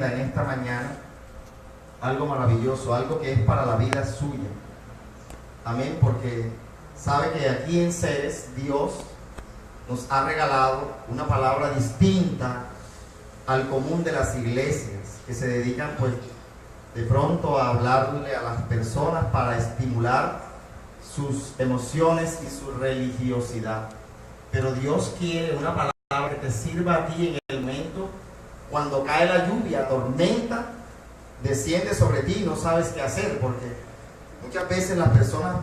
aprenda en esta mañana algo maravilloso, algo que es para la vida suya. Amén, porque sabe que aquí en Ceres Dios nos ha regalado una palabra distinta al común de las iglesias que se dedican pues de pronto a hablarle a las personas para estimular sus emociones y su religiosidad. Pero Dios quiere una palabra que te sirva a ti en el momento cuando cae la lluvia, tormenta, desciende sobre ti y no sabes qué hacer, porque muchas veces las personas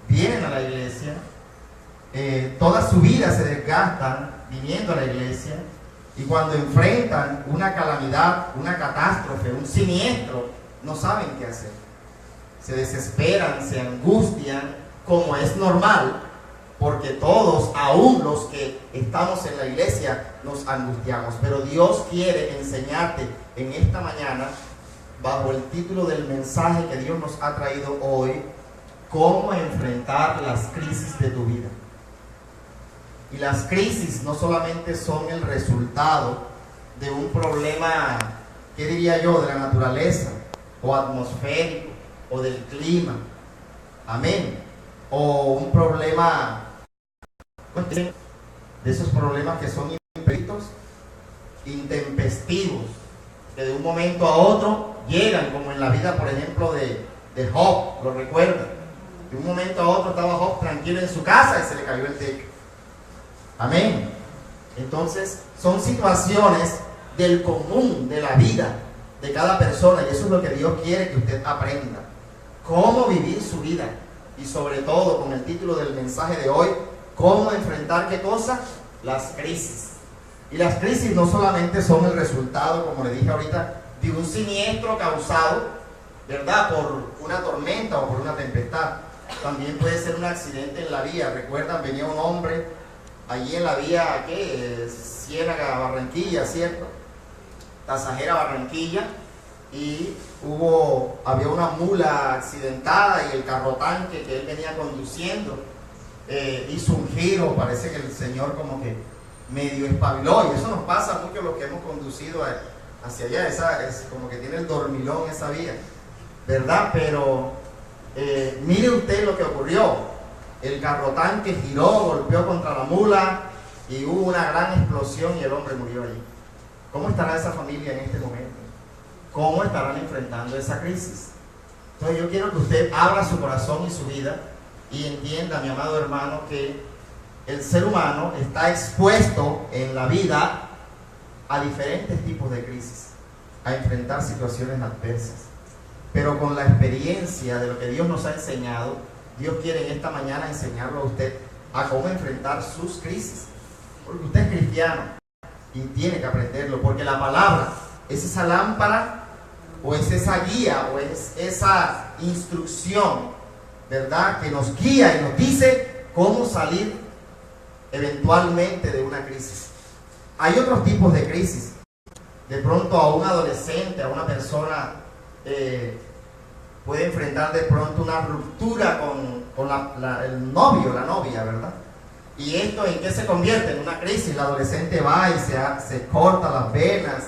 vienen a la iglesia, toda su vida se desgastan viniendo a la iglesia, y cuando enfrentan una calamidad, una catástrofe, un siniestro, no saben qué hacer. Se desesperan, se angustian, como es normal, porque todos, aún los que estamos en la iglesia, nos angustiamos. Pero Dios quiere enseñarte en esta mañana, bajo el título del mensaje que Dios nos ha traído hoy, cómo enfrentar las crisis de tu vida. Y las crisis no solamente son el resultado de un problema, ¿qué diría yo?, de la naturaleza, o atmosférico, o del clima, amén, o un problema, de esos problemas que son imprevistos, intempestivos, que de un momento a otro llegan, como en la vida, por ejemplo, de Job, lo recuerdan. De un momento a otro estaba Job tranquilo en su casa y se le cayó el techo. Amén. Entonces, son situaciones del común de la vida de cada persona, y eso es lo que Dios quiere que usted aprenda. Cómo vivir su vida, y sobre todo, con el título del mensaje de hoy, cómo enfrentar, ¿qué cosa? Las crisis. Y las crisis no solamente son el resultado, como le dije ahorita, de un siniestro causado, ¿verdad?, por una tormenta o por una tempestad. También puede ser un accidente en la vía. Recuerdan, venía un hombre allí en la vía, ¿qué? Ciénaga, Barranquilla, ¿cierto? Tasajera, Barranquilla, y había una mula accidentada, y el carrotanque que él venía conduciendo hizo un giro. Parece que el Señor como que medio espabiló, y eso nos pasa mucho a los que hemos conducido hacia allá. Es como que tiene el dormilón esa vía, ¿verdad? Pero mire usted lo que ocurrió. El carrotanque giró, golpeó contra la mula, y hubo una gran explosión y el hombre murió allí. ¿Cómo estará esa familia en este momento? ¿Cómo estarán enfrentando esa crisis? Entonces yo quiero que usted abra su corazón y su vida y entienda, mi amado hermano, que el ser humano está expuesto en la vida a diferentes tipos de crisis, a enfrentar situaciones adversas. Pero con la experiencia de lo que Dios nos ha enseñado, Dios quiere en esta mañana enseñarlo a usted a cómo enfrentar sus crisis. Porque usted es cristiano y tiene que aprenderlo, porque la palabra es esa lámpara, o es esa guía, o es esa instrucción, ¿verdad?, que nos guía y nos dice cómo salir eventualmente de una crisis. Hay otros tipos de crisis. De pronto a un adolescente, a una persona puede enfrentar de pronto una ruptura con el novio, la novia, ¿verdad? ¿Y esto en qué se convierte? En una crisis. El adolescente va y se corta las venas,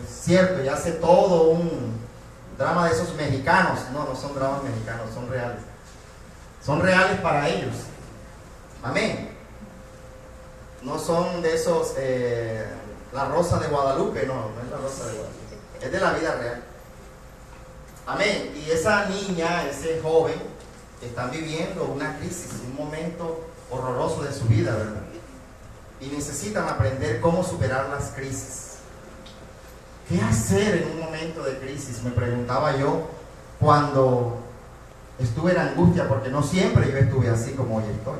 cierto, y hace todo un drama de esos mexicanos. No son dramas mexicanos, son reales. Son reales para ellos. Amén. No son de esos, la Rosa de Guadalupe, no es la Rosa de Guadalupe. Es de la vida real. Amén. Y esa niña, ese joven, están viviendo una crisis, un momento horroroso de su vida, ¿verdad? Y necesitan aprender cómo superar las crisis. ¿Qué hacer en un momento de crisis? Me preguntaba yo cuando estuve en angustia, porque no siempre yo estuve así como hoy estoy.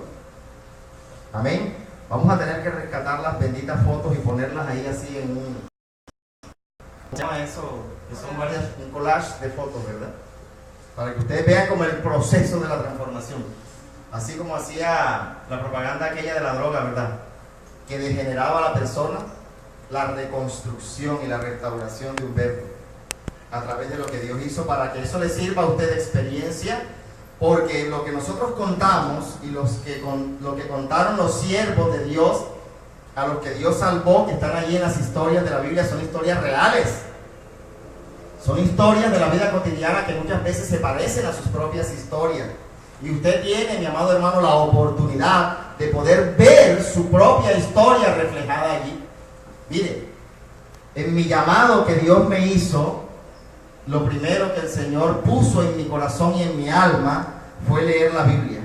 Amén. Vamos a tener que rescatar las benditas fotos y ponerlas ahí así en un... ¿Cómo se llama eso? Que son un collage de fotos, ¿verdad? Para que ustedes vean como el proceso de la transformación. Así como hacía la propaganda aquella de la droga, ¿verdad?, que degeneraba a la persona, la reconstrucción y la restauración de un verbo a través de lo que Dios hizo, para que eso le sirva a usted de experiencia, porque lo que nosotros contamos y lo que contaron los siervos de Dios, a los que Dios salvó, que están allí en las historias de la Biblia, son historias reales. Son historias de la vida cotidiana que muchas veces se parecen a sus propias historias. Y usted tiene, mi amado hermano, la oportunidad de poder ver su propia historia reflejada allí. Mire, en mi llamado que Dios me hizo, lo primero que el Señor puso en mi corazón y en mi alma fue leer la Biblia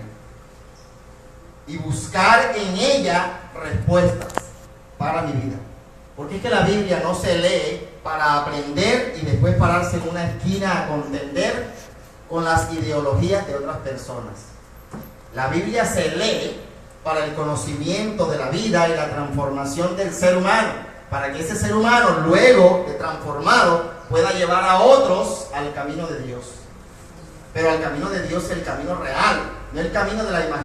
y buscar en ella respuestas para mi vida. Porque es que la Biblia no se lee para aprender y después pararse en una esquina a contender con las ideologías de otras personas. La Biblia se lee para el conocimiento de la vida y la transformación del ser humano, para que ese ser humano, luego de transformado, pueda llevar a otros al camino de Dios. Pero al camino de Dios, el camino real, no el camino de la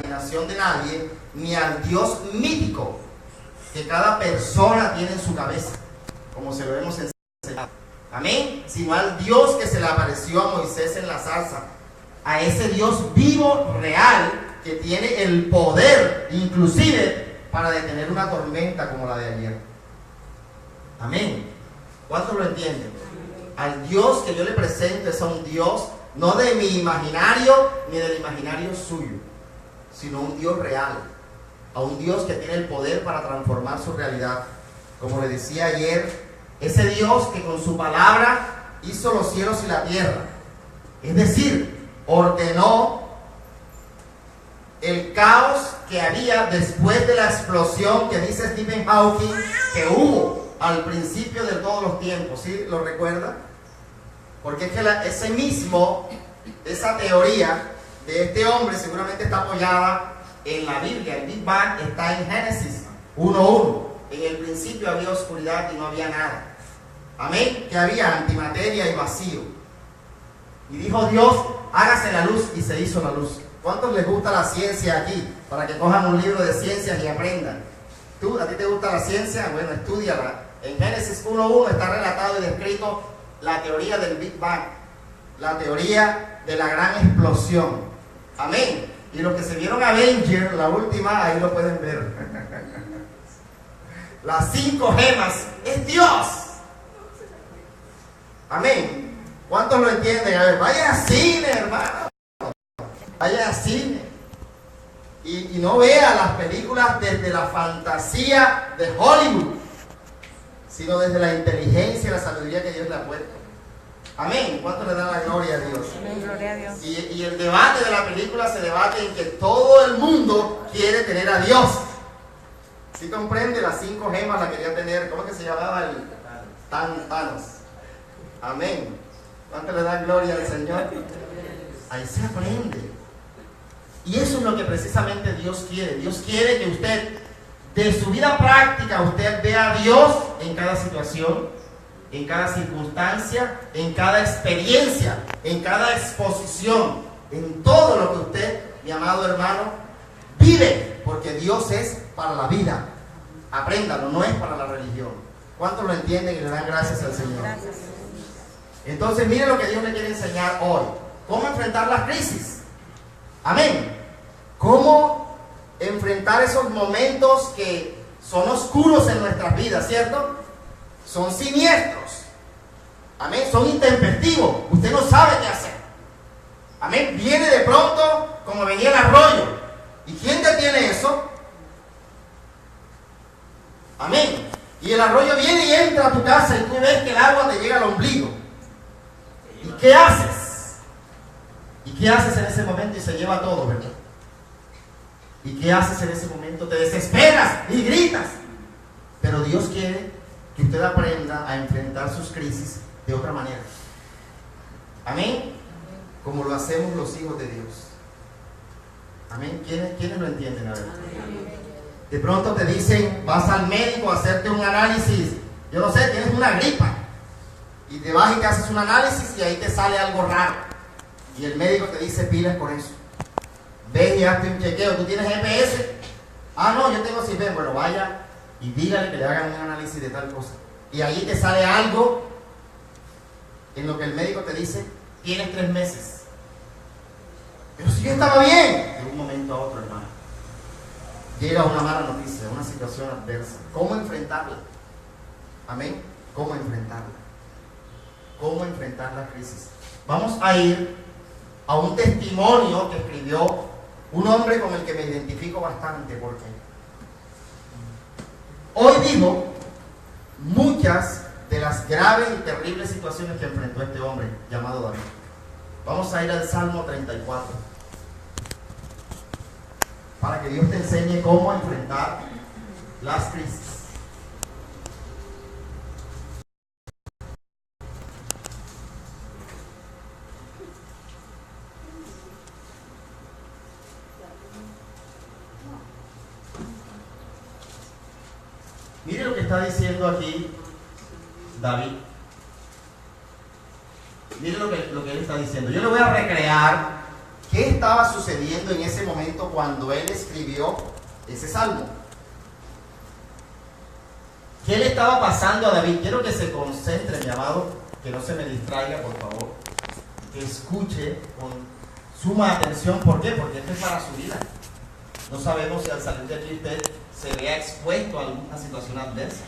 imaginación de nadie, ni al Dios mítico que cada persona tiene en su cabeza, como se lo hemos enseñado. Amén. Sino al Dios que se le apareció a Moisés en la zarza, a ese Dios vivo, real, que tiene el poder, inclusive, para detener una tormenta como la de ayer. Amén. ¿Cuántos lo entienden? Al Dios que yo le presento es a un Dios no de mi imaginario ni del imaginario suyo, sino un Dios real, a un Dios que tiene el poder para transformar su realidad. Como le decía ayer, ese Dios que con su palabra hizo los cielos y la tierra, es decir, ordenó el caos que había después de la explosión que dice Stephen Hawking que hubo al principio de todos los tiempos. ¿Sí lo recuerda? Porque es que esa teoría de este hombre seguramente está apoyada en la Biblia. El Big Bang está en Génesis 1:1. En el principio había oscuridad y no había nada. Amén. Que había antimateria y vacío. Y dijo Dios, hágase la luz, y se hizo la luz. ¿Cuántos les gusta la ciencia aquí? Para que cojan un libro de ciencias y aprendan. ¿A ti te gusta la ciencia? Bueno, estúdiala. En Génesis 1:1 está relatado y descrito la teoría del Big Bang, la teoría de la gran explosión. Amén. Y los que se vieron Avengers, la última, ahí lo pueden ver. Las 5 gemas es Dios. Amén. ¿Cuántos lo entienden? A ver, vaya a cine, hermano. Vaya a cine. Y no vea las películas desde la fantasía de Hollywood, sino desde la inteligencia y la sabiduría que Dios le ha puesto. Amén. ¿Cuánto le da la gloria a Dios? Amén, gloria a Dios. Y el debate de la película se debate en que todo el mundo quiere tener a Dios. ¿Sí comprende? Las 5 gemas la quería tener. ¿Cómo es que se llamaba el Thanos? Amén. ¿Cuánto le da gloria al Señor? Ahí se aprende. Y eso es lo que precisamente Dios quiere. Dios quiere que usted, de su vida práctica, usted vea a Dios en cada situación, en cada circunstancia, en cada experiencia, en cada exposición, en todo lo que usted, mi amado hermano, vive, porque Dios es para la vida. Apréndalo, no es para la religión. ¿Cuántos lo entienden y le dan gracias al Señor? Gracias. Entonces, mire lo que Dios le quiere enseñar hoy. ¿Cómo enfrentar las crisis? Amén. ¿Cómo enfrentar esos momentos que son oscuros en nuestras vidas, cierto? Son siniestros. Amén. Son intempestivos. Usted no sabe qué hacer. Amén. Viene de pronto como venía el arroyo. ¿Y quién detiene eso? Amén. Y el arroyo viene y entra a tu casa y tú ves que el agua te llega al ombligo. ¿Y qué haces? ¿Y qué haces en ese momento? Y se lleva todo, ¿verdad? ¿Y qué haces en ese momento? Te desesperas y gritas. Pero Dios quiere que usted aprenda a enfrentar sus crisis de otra manera. Amén. Como lo hacemos los hijos de Dios. Amén. ¿Quiénes lo entienden? A ver. De pronto te dicen, vas al médico a hacerte un análisis. Yo no sé, tienes una gripa. Y te vas y te haces un análisis y ahí te sale algo raro. Y el médico te dice, pilas con eso. Ves y hazte un chequeo. ¿Tú tienes GPS? Ah, no, yo tengo CIPEN. Bueno, vaya y dígale que le hagan un análisis de tal cosa. Y ahí te sale algo en lo que el médico te dice, tienes 3 meses. Pero si yo estaba bien. De un momento a otro, hermano, llega una mala noticia, una situación adversa. ¿Cómo enfrentarla? Amén. ¿Cómo enfrentarla? cómo enfrentar la crisis. Vamos a ir a un testimonio que escribió un hombre con el que me identifico bastante, porque hoy vivo muchas de las graves y terribles situaciones que enfrentó este hombre llamado David. Vamos a ir al Salmo 34 para que Dios te enseñe cómo enfrentar las crisis. Mire lo que está diciendo aquí David. Mire lo que él está diciendo. Yo le voy a recrear qué estaba sucediendo en ese momento cuando él escribió ese salmo. ¿Qué le estaba pasando a David? Quiero que se concentre, mi amado, que no se me distraiga, por favor. Que escuche con suma atención. ¿Por qué? Porque esto es para su vida. No sabemos si al salir de aquí usted se vea expuesto a alguna situación adversa.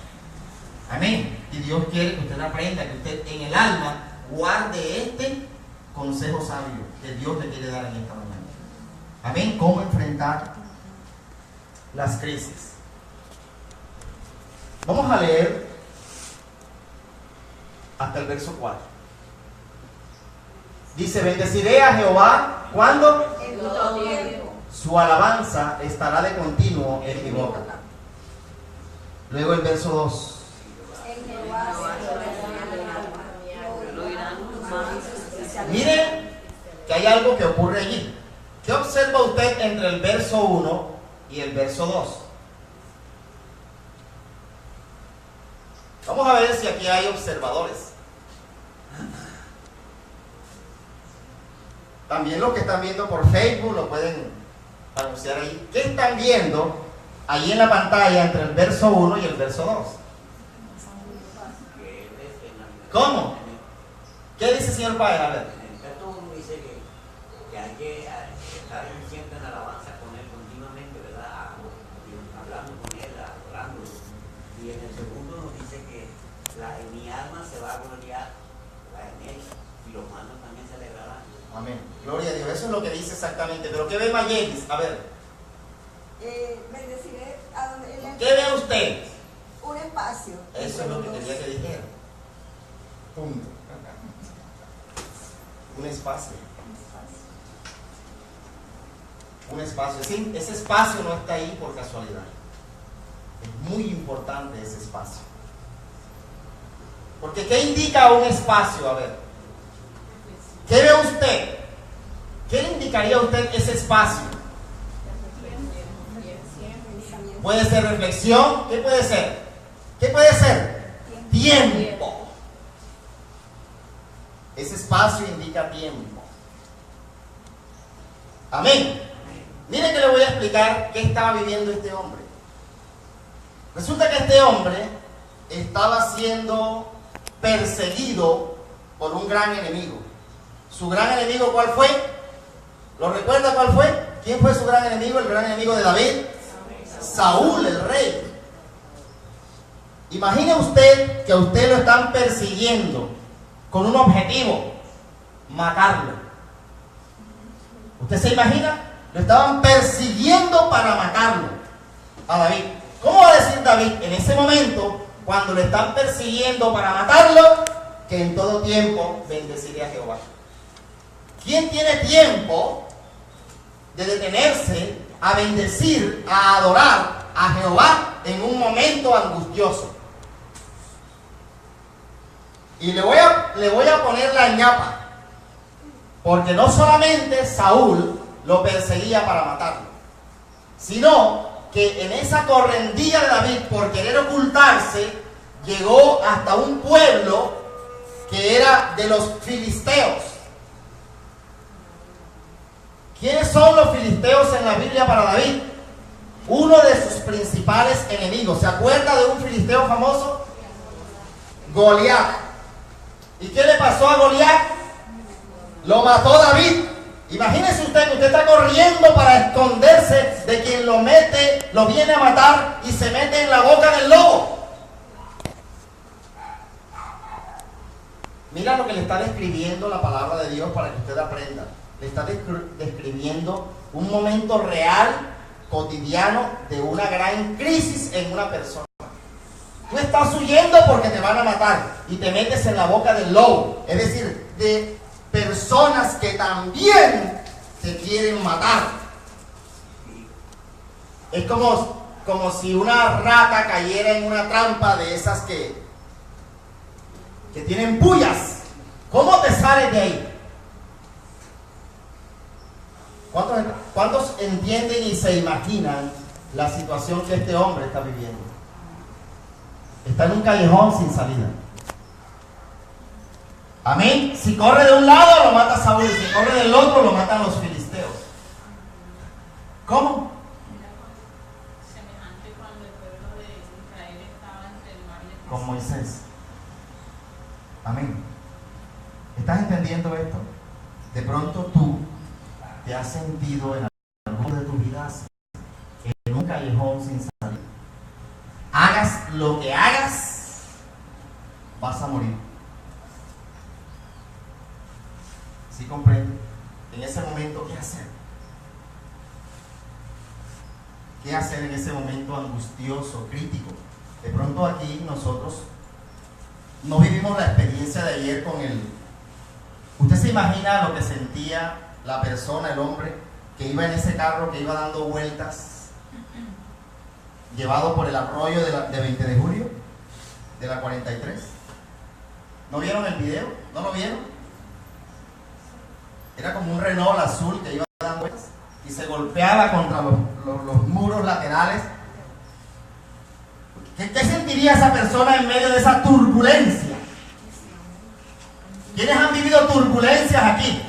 Amén. Y Dios quiere que usted aprenda, que usted en el alma guarde este consejo sabio que Dios le quiere dar en esta mañana. Amén. ¿Cómo enfrentar las crisis? Vamos a leer hasta el verso 4. Dice: bendeciré a Jehová, ¿cuándo? En todo tiempo. Su alabanza estará de continuo en mi boca. Luego el verso 2. En Jehová se Miren que hay algo que ocurre allí. ¿Qué observa usted entre el verso 1 y el verso 2? Vamos a ver si aquí hay observadores. También los que están viendo por Facebook lo pueden anunciar ahí. ¿Qué están viendo ahí en la pantalla entre el verso 1 y el verso 2? ¿Cómo? ¿Qué dice el señor Páez? A ver. El verso 1 dice que hay que estar siempre en alabanza con él continuamente, ¿verdad? Hablando con él, adorando. Y en el segundo nos dice que mi alma se va a gloriar en él y los manos también se alegrarán. Amén. Gloria a Dios. Eso es lo que dice exactamente. Pero ¿qué ve Mayelis? A ver. bendeciré a donde él ¿Qué ve usted? un espacio. Eso es lo que quería que dijera. Punto. Un espacio. Un espacio. Ese espacio no está ahí por casualidad. Es muy importante ese espacio. Porque ¿qué indica un espacio? A ver. ¿Qué ve usted? ¿Qué le indicaría a usted ese espacio? Puede ser reflexión. ¿Qué puede ser? ¿Qué puede ser? Tiempo. Ese espacio indica tiempo. Amén. Mire que le voy a explicar qué estaba viviendo este hombre. Resulta que este hombre estaba siendo perseguido por un gran enemigo. ¿Su gran enemigo cuál fue? ¿Lo recuerda cuál fue? ¿Quién fue su gran enemigo? El gran enemigo de David. Saúl, el rey. Imagine usted que a usted lo están persiguiendo con un objetivo: matarlo. ¿Usted se imagina? Lo estaban persiguiendo para matarlo a David. ¿Cómo va a decir David en ese momento, cuando lo están persiguiendo para matarlo, que en todo tiempo bendeciré a Jehová? ¿Quién tiene tiempo de detenerse a bendecir, a adorar a Jehová en un momento angustioso? Y le voy a poner la ñapa, porque no solamente Saúl lo perseguía para matarlo, sino que en esa correndilla de David, por querer ocultarse, llegó hasta un pueblo que era de los filisteos. ¿Quiénes son los filisteos en la Biblia para David? Uno de sus principales enemigos. ¿Se acuerda de un filisteo famoso? Goliat. ¿Y qué le pasó a Goliat? Lo mató David. Imagínese usted que usted está corriendo para esconderse de quien lo viene a matar y se mete en la boca del lobo. Mira lo que le está describiendo la palabra de Dios para que usted aprenda. Le está describiendo un momento real, cotidiano, de una gran crisis en una persona. Tú estás huyendo porque te van a matar y te metes en la boca del lobo. Es decir, de personas que también te quieren matar. Es como si una rata cayera en una trampa de esas que tienen puyas. ¿Cómo te sales de ahí? ¿Cuántos entienden y se imaginan la situación que este hombre está viviendo? Está en un callejón sin salida. Amén. Si corre de un lado lo mata Saúl, y si corre del otro lo matan los filisteos. ¿Cómo? Semejante cuando el pueblo de Israel estaba entre el mar y el Con Moisés. Amén. ¿Estás entendiendo esto? De pronto tú te has sentido en algo de tu vida en un callejón sin salida. Hagas lo que hagas, vas a morir. ¿Sí comprende? En ese momento, ¿qué hacer? ¿Qué hacer en ese momento angustioso, crítico? De pronto aquí nosotros no vivimos la experiencia de ayer con el... ¿Usted se imagina lo que sentía la persona, el hombre, que iba en ese carro, que iba dando vueltas, llevado por el arroyo de 20 de julio, de la 43? ¿No vieron el video? ¿No lo vieron? Era como un Renault azul que iba dando vueltas y se golpeaba contra los muros laterales. ¿Qué sentiría esa persona en medio de esa turbulencia? ¿Quiénes han vivido turbulencias aquí?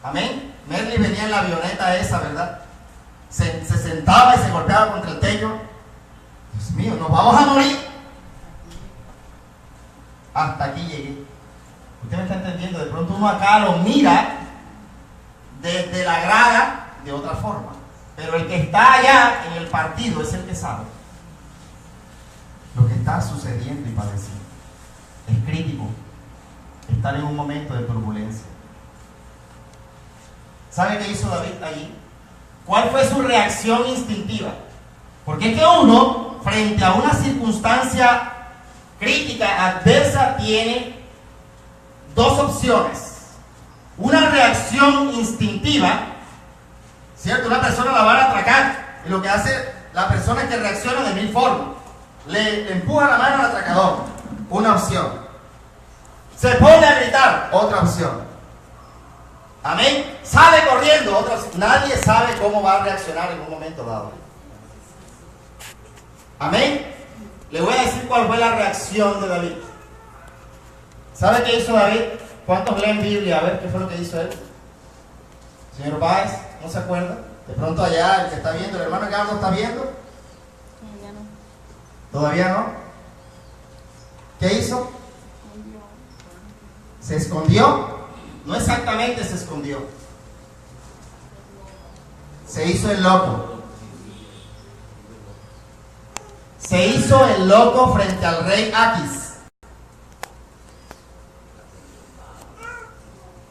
Amén. Merly venía en la avioneta esa, ¿verdad? Se sentaba y se golpeaba contra el techo. Dios mío, nos vamos a morir. Hasta aquí llegué. Usted me está entendiendo. De pronto uno acá lo mira desde la grada de otra forma. Pero el que está allá en el partido es el que sabe lo que está sucediendo y padeciendo. Es crítico estar en un momento de turbulencia. ¿Sabe qué hizo David allí? ¿Cuál fue su reacción instintiva? Porque es que uno, frente a una circunstancia crítica, adversa, tiene dos opciones. Una reacción instintiva, ¿cierto? Una persona la van a atracar y lo que hace la persona es que reacciona de mil formas. Le empuja la mano al atracador, una opción. Se pone a gritar, otra opción. Amén. Sale corriendo, otra opción. Nadie sabe cómo va a reaccionar en un momento dado. Amén. Le voy a decir cuál fue la reacción de David. ¿Sabe qué hizo David? ¿Cuántos leen Biblia? A ver, ¿qué fue lo que hizo él? Señor Báez, ¿no se acuerda? De pronto allá, el que está viendo, el hermano Ricardo está viendo. ¿Todavía no? ¿Qué hizo? ¿Se escondió? No exactamente se escondió. Se hizo el loco. Se hizo el loco frente al rey Aquis.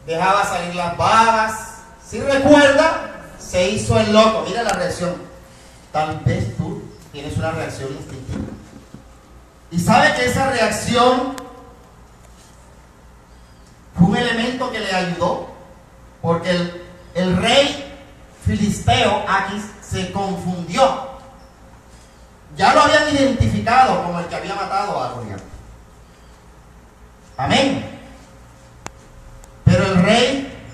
Dejaba salir las babas. Si recuerda, se hizo el loco. Mira la reacción. Tal vez tú tienes una reacción instintiva. Y sabe que esa reacción fue un elemento que le ayudó, porque el rey filisteo Aquis se confundió. Ya lo habían identificado como el que había matado a Goliat. Amén. Pero el rey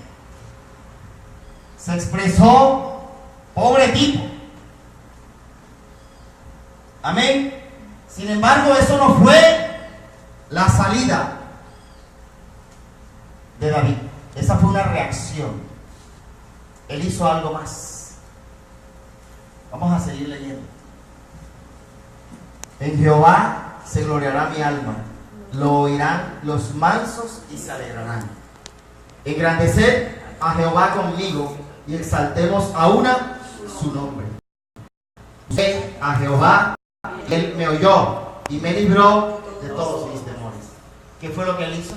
se expresó, pobre tipo. Amén. Sin embargo, eso no fue la salida de David. Esa fue una reacción. Él hizo algo más. Vamos a seguir leyendo. En Jehová se gloriará mi alma. Lo oirán los mansos y se alegrarán. Engrandeced a Jehová conmigo y exaltemos a una su nombre. Busqué a Jehová y él me oyó y me libró de todos mis temores. ¿Qué fue lo que él hizo?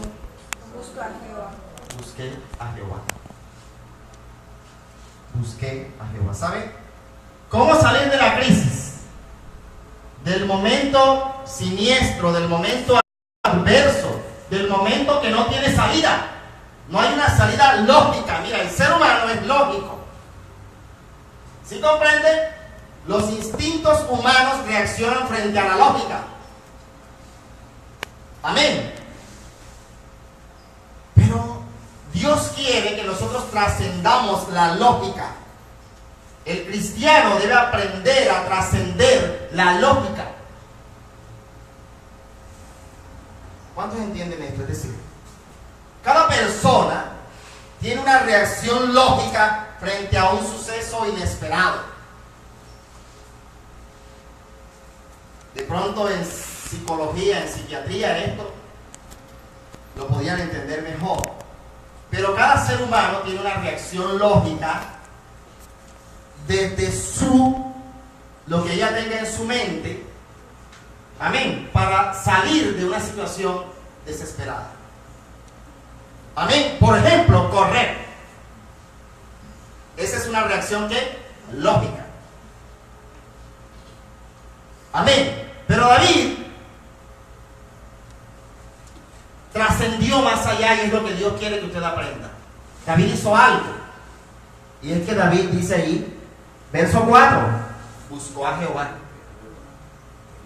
Busco a Jehová. Busqué a Jehová. Busqué a Jehová. ¿Sabe? ¿Cómo salir de la crisis? Del momento siniestro, del momento adverso, del momento que no tiene salida. No hay una salida lógica. Mira, el ser humano es lógico. ¿Sí comprende? Los instintos humanos reaccionan frente a la lógica. Amén. Pero Dios quiere que nosotros trascendamos la lógica. El cristiano debe aprender a trascender la lógica. ¿Cuántos entienden esto? Es decir, cada persona tiene una reacción lógica frente a un suceso inesperado. De pronto en psicología, en psiquiatría, esto lo podían entender mejor. Pero cada ser humano tiene una reacción lógica desde lo que ella tenga en su mente, amén, para salir de una situación desesperada. Amén. Por ejemplo, correr. Esa es una reacción que lógica. Amén. Pero David trascendió más allá y es lo que Dios quiere que usted aprenda. David hizo algo. Y es que David dice ahí, verso 4, buscó a Jehová.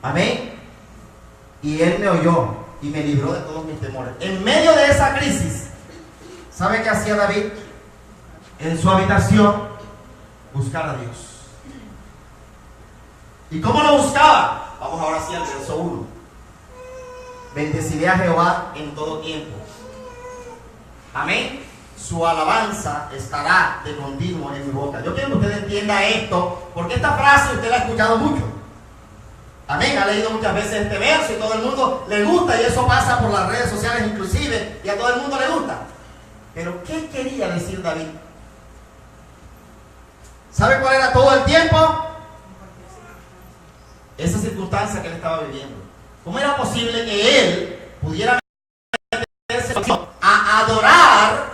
Amén. Y él me oyó y me libró de todos mis temores. En medio de esa crisis, ¿sabe qué hacía David? En su habitación, buscar a Dios. ¿Y cómo lo buscaba? Vamos ahora sí al verso 1. Bendeciré a Jehová en todo tiempo. Amén. Su alabanza estará de continuo en mi boca. Yo quiero que usted entienda esto, porque esta frase usted la ha escuchado mucho. Amén. Ha leído muchas veces este verso y todo el mundo le gusta, y eso pasa por las redes sociales inclusive, y a todo el mundo le gusta. Pero ¿qué quería decir David? ¿Sabe cuál era todo el tiempo? Esa circunstancia que él estaba viviendo. ¿Cómo era posible que él pudiera meterse a adorar?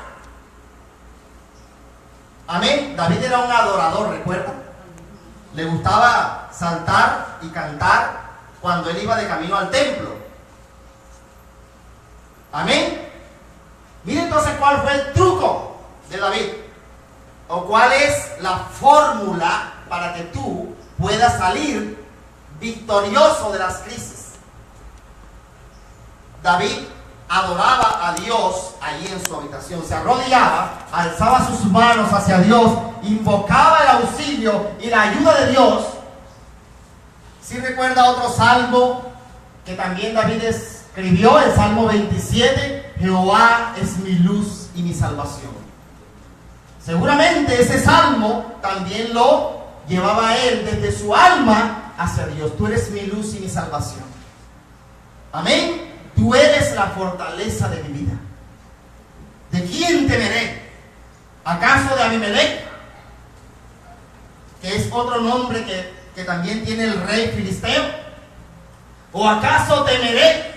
Amén. David era un adorador, ¿recuerda? Le gustaba saltar y cantar cuando él iba de camino al templo. Amén. Mira entonces cuál fue el truco de David, o cuál es la fórmula para que tú puedas salir victorioso de las crisis. David adoraba a Dios allí en su habitación, se arrodillaba, alzaba sus manos hacia Dios, invocaba el auxilio y la ayuda de Dios. Si recuerda otro salmo que también David escribió, el Salmo 27, Jehová es mi luz y mi salvación. Seguramente ese salmo también lo llevaba él desde su alma hacia Dios. Tú eres mi luz y mi salvación. Amén. Tú eres la fortaleza de mi vida. ¿De quién temeré? ¿Acaso de Abimelech? Que es otro nombre que también tiene el rey filisteo. ¿O acaso temeré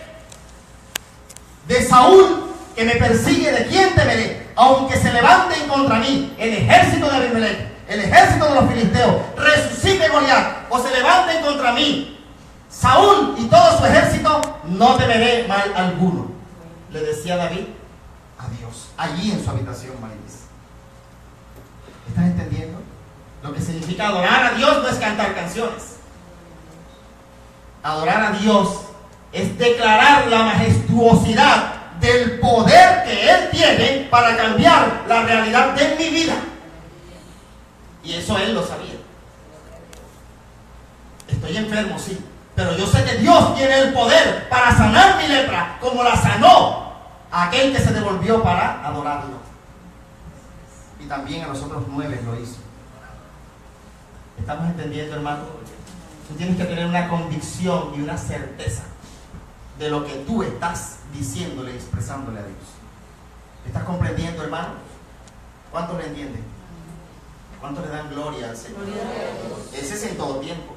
de Saúl, que me persigue? ¿De quién temeré? Aunque se levanten contra mí el ejército de Abimelech, el ejército de los filisteos, resucite Goliat, o se levanten contra mí Saúl y todo su ejército, no temeré mal alguno. Le decía David a Dios, allí en su habitación, Maíz. ¿Estás entendiendo? Lo que significa adorar a Dios no es cantar canciones. Adorar a Dios es declarar la majestuosidad del poder que Él tiene para cambiar la realidad de mi vida. Y eso Él lo sabía. Estoy enfermo, sí, pero yo sé que Dios tiene el poder para sanar mi lepra, como la sanó a aquel que se devolvió para adorarlo. Y también a nosotros 9 lo hizo. ¿Estamos entendiendo, hermano? Tú tienes que tener una convicción y una certeza de lo que tú estás diciéndole y expresándole a Dios. ¿Estás comprendiendo, hermano? ¿Cuántos le entienden? ¿Cuántos le dan gloria al Señor? Ese es en todo tiempo.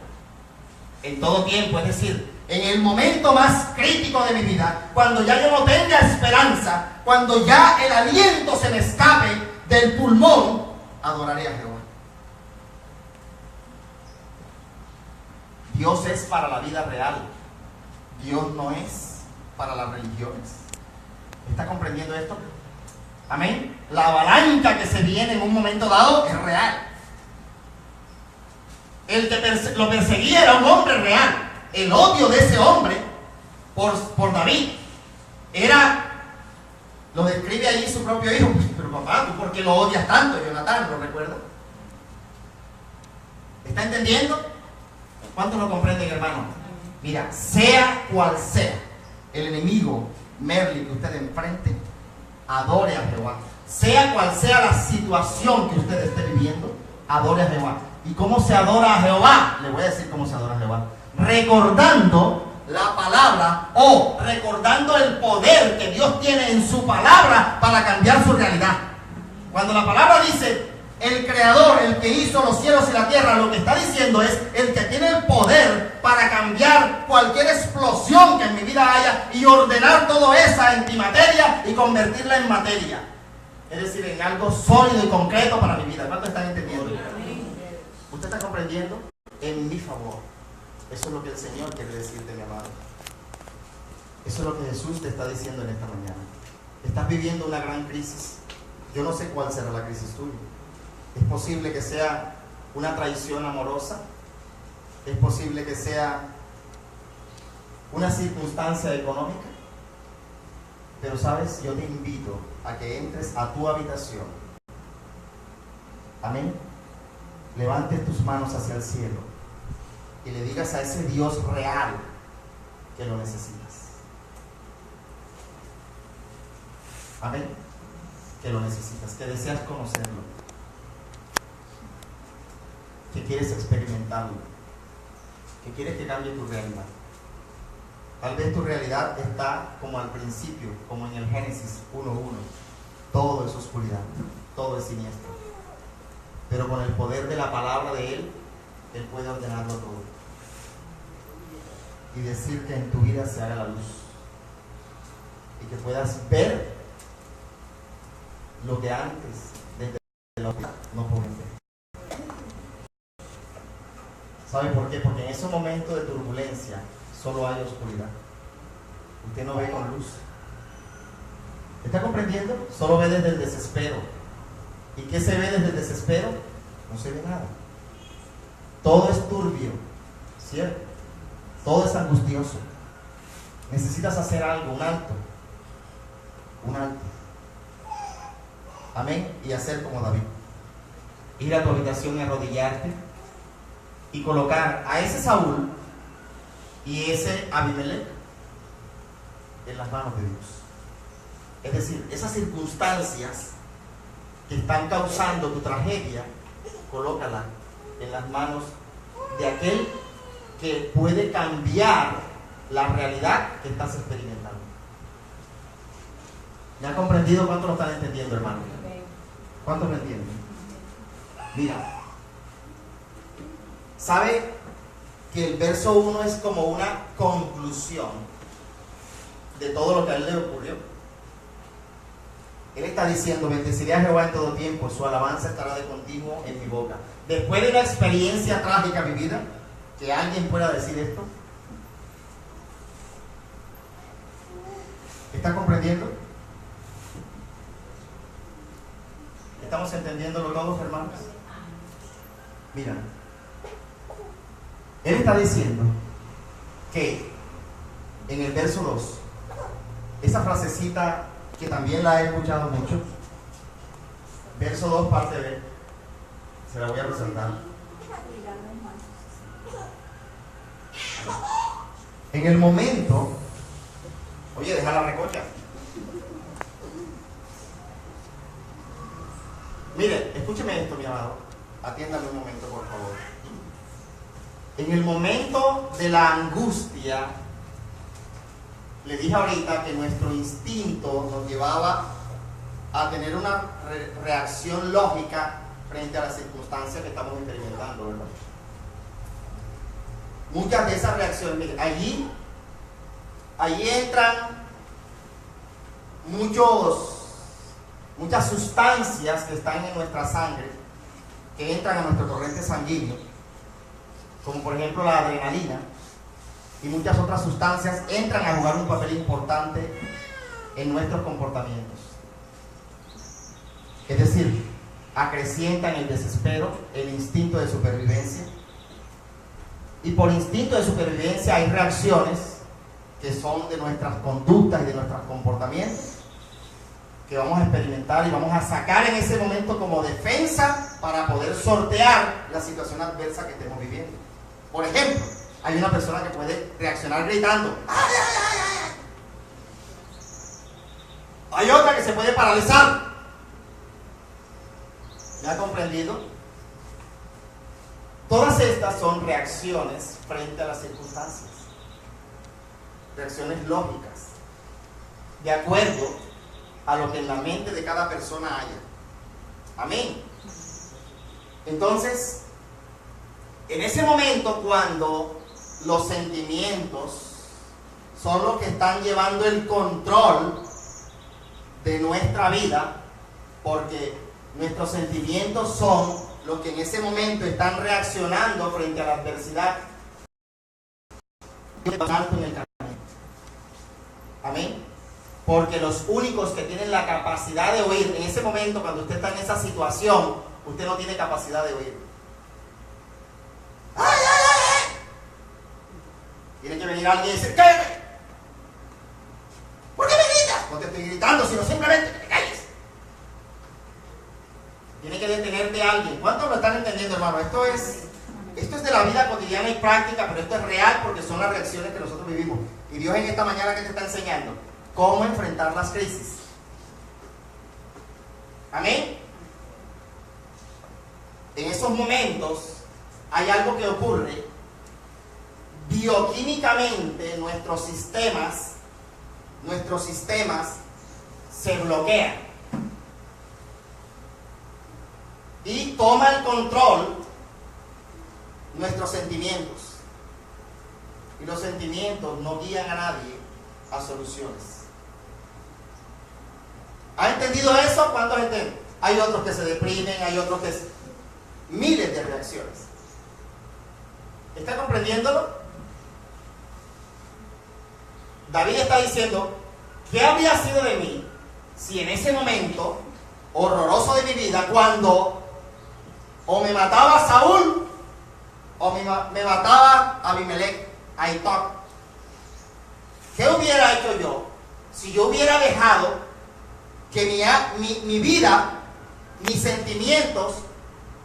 En todo tiempo, es decir, en el momento más crítico de mi vida, cuando ya yo no tenga esperanza, cuando ya el aliento se me escape del pulmón, adoraré a Jehová. Dios es para la vida real. Dios no es para las religiones. ¿Está comprendiendo esto? Amén. La avalancha que se viene en un momento dado es real. El que lo perseguía era un hombre real. El odio de ese hombre por David era, lo describe allí su propio hijo. Pero papá, ¿tú por qué lo odias tanto? Jonatán, ¿lo recuerda? ¿Está entendiendo? ¿Cuántos lo comprenden, hermano? Mira, sea cual sea el enemigo Merlin que usted enfrente, adore a Jehová. Sea cual sea la situación que usted esté viviendo, adore a Jehová. ¿Y cómo se adora a Jehová? Le voy a decir cómo se adora a Jehová. Recordando la palabra o recordando el poder que Dios tiene en su palabra para cambiar su realidad. Cuando la palabra dice el creador, el que hizo los cielos y la tierra, lo que está diciendo es el que tiene el poder para cambiar cualquier explosión que en mi vida haya y ordenar toda esa antimateria y convertirla en materia. Es decir, en algo sólido y concreto para mi vida. ¿Cuántos están entendiendo? ¿Usted está comprendiendo? En mi favor. Eso es lo que el Señor quiere decirte, mi amado. Eso es lo que Jesús te está diciendo en esta mañana. Estás viviendo una gran crisis. Yo no sé cuál será la crisis tuya. Es posible que sea una traición amorosa. Es posible que sea una circunstancia económica. Pero sabes, yo te invito a que entres a tu habitación. Amén. Levantes tus manos hacia el cielo y le digas a ese Dios real que lo necesitas. Amén. Que lo necesitas, que deseas conocerlo, que quieres experimentarlo, que quieres que cambie tu realidad. Tal vez tu realidad está como al principio, como en el Génesis 1:1. Todo es oscuridad, todo es siniestro. Pero con el poder de la palabra de Él, Él puede ordenarlo todo. Y decir que en tu vida se haga la luz. Y que puedas ver lo que antes, desde la oscuridad, no podías ver. ¿Sabe por qué? Porque en esos momentos de turbulencia solo hay oscuridad. Usted no ve con luz. ¿Está comprendiendo? Solo ve desde el desespero. ¿Y qué se ve desde el desespero? No se ve nada. Todo es turbio, ¿cierto? Todo es angustioso. Necesitas hacer algo, un alto. Un alto. Amén. Y hacer como David. Ir a tu habitación y arrodillarte y colocar a ese Saúl y ese Abimelech en las manos de Dios. Es decir, esas circunstancias que están causando tu tragedia, colócala en las manos de aquel que puede cambiar la realidad que estás experimentando. ¿Me ha comprendido? ¿Cuántos lo están entendiendo, hermano? ¿Cuántos me entienden? Mira, ¿sabe que el verso 1 es como una conclusión de todo lo que a él le ocurrió? Él está diciendo: bendeciré a Jehová en todo tiempo, su alabanza estará de continuo en mi boca. Después de una experiencia trágica vivida, que alguien pueda decir esto. ¿Está comprendiendo? ¿Estamos entendiéndolo todos, hermanos? Mira, él está diciendo que en el verso 2, esa frasecita que también la he escuchado mucho, verso 2, parte B, se la voy a resaltar. En el momento, oye, deja la recocha. Mire, escúcheme esto, mi amado. Atiéndame un momento, por favor. En el momento de la angustia, le dije ahorita que nuestro instinto nos llevaba a tener una reacción lógica frente a las circunstancias que estamos experimentando, ¿verdad? muchas de esas reacciones, miren, allí entran muchas sustancias que están en nuestra sangre, que entran a nuestro torrente sanguíneo, como por ejemplo la adrenalina, y muchas otras sustancias entran a jugar un papel importante en nuestros comportamientos. Es decir, acrecientan el desespero, el instinto de supervivencia, y por instinto de supervivencia hay reacciones que son de nuestras conductas y de nuestros comportamientos que vamos a experimentar y vamos a sacar en ese momento como defensa para poder sortear la situación adversa que estemos viviendo. Por ejemplo, hay una persona que puede reaccionar gritando. ¡Ay, ay, ay, ay! Hay otra que se puede paralizar. ¿Me ha comprendido? Todas estas son reacciones frente a las circunstancias. Reacciones lógicas, de acuerdo a lo que en la mente de cada persona haya. Amén. Entonces, en ese momento cuando los sentimientos son los que están llevando el control de nuestra vida, porque nuestros sentimientos son los que en ese momento están reaccionando frente a la adversidad, en el camino. Amén. Porque los únicos que tienen la capacidad de oír en ese momento, cuando usted está en esa situación, usted no tiene capacidad de oír. ¡Ay, ay, ay, ay! Tiene que venir alguien y decir: ¡cállate! ¿Por qué me gritas? No te estoy gritando, sino simplemente que te calles. Tiene que detenerte alguien. ¿Cuántos lo están entendiendo, hermano? Esto es de la vida cotidiana y práctica, pero esto es real porque son las reacciones que nosotros vivimos. Y Dios en esta mañana que te está enseñando cómo enfrentar las crisis. Amén. En esos momentos hay algo que ocurre bioquímicamente. Nuestros sistemas se bloquean y toma el control nuestros sentimientos, y los sentimientos no guían a nadie a soluciones. ¿Ha entendido eso? ¿Cuántos entienden? Hay otros que se deprimen, hay otros que miles de reacciones. ¿Está comprendiéndolo? David está diciendo: ¿qué habría sido de mí si en ese momento horroroso de mi vida, cuando o me mataba Saúl o me mataba Abimelech, Aitoc, qué hubiera hecho yo si yo hubiera dejado que mi vida, mis sentimientos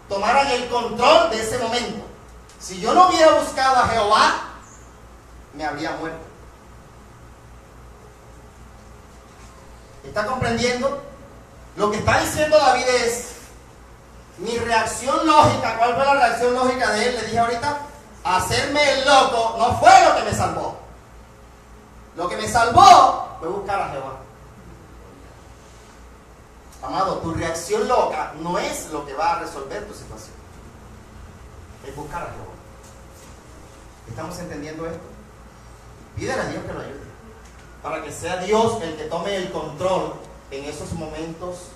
tomaran el control de ese momento? Si yo no hubiera buscado a Jehová, me habría muerto. ¿Está comprendiendo? Lo que está diciendo David es: mi reacción lógica. ¿Cuál fue la reacción lógica de él? Le dije ahorita: hacerme el loco no fue lo que me salvó. Lo que me salvó fue buscar a Jehová. Amado, tu reacción loca no es lo que va a resolver tu situación. Es buscar a Jehová. ¿Estamos entendiendo esto? Pídele a Dios que lo ayude, para que sea Dios el que tome el control en esos momentos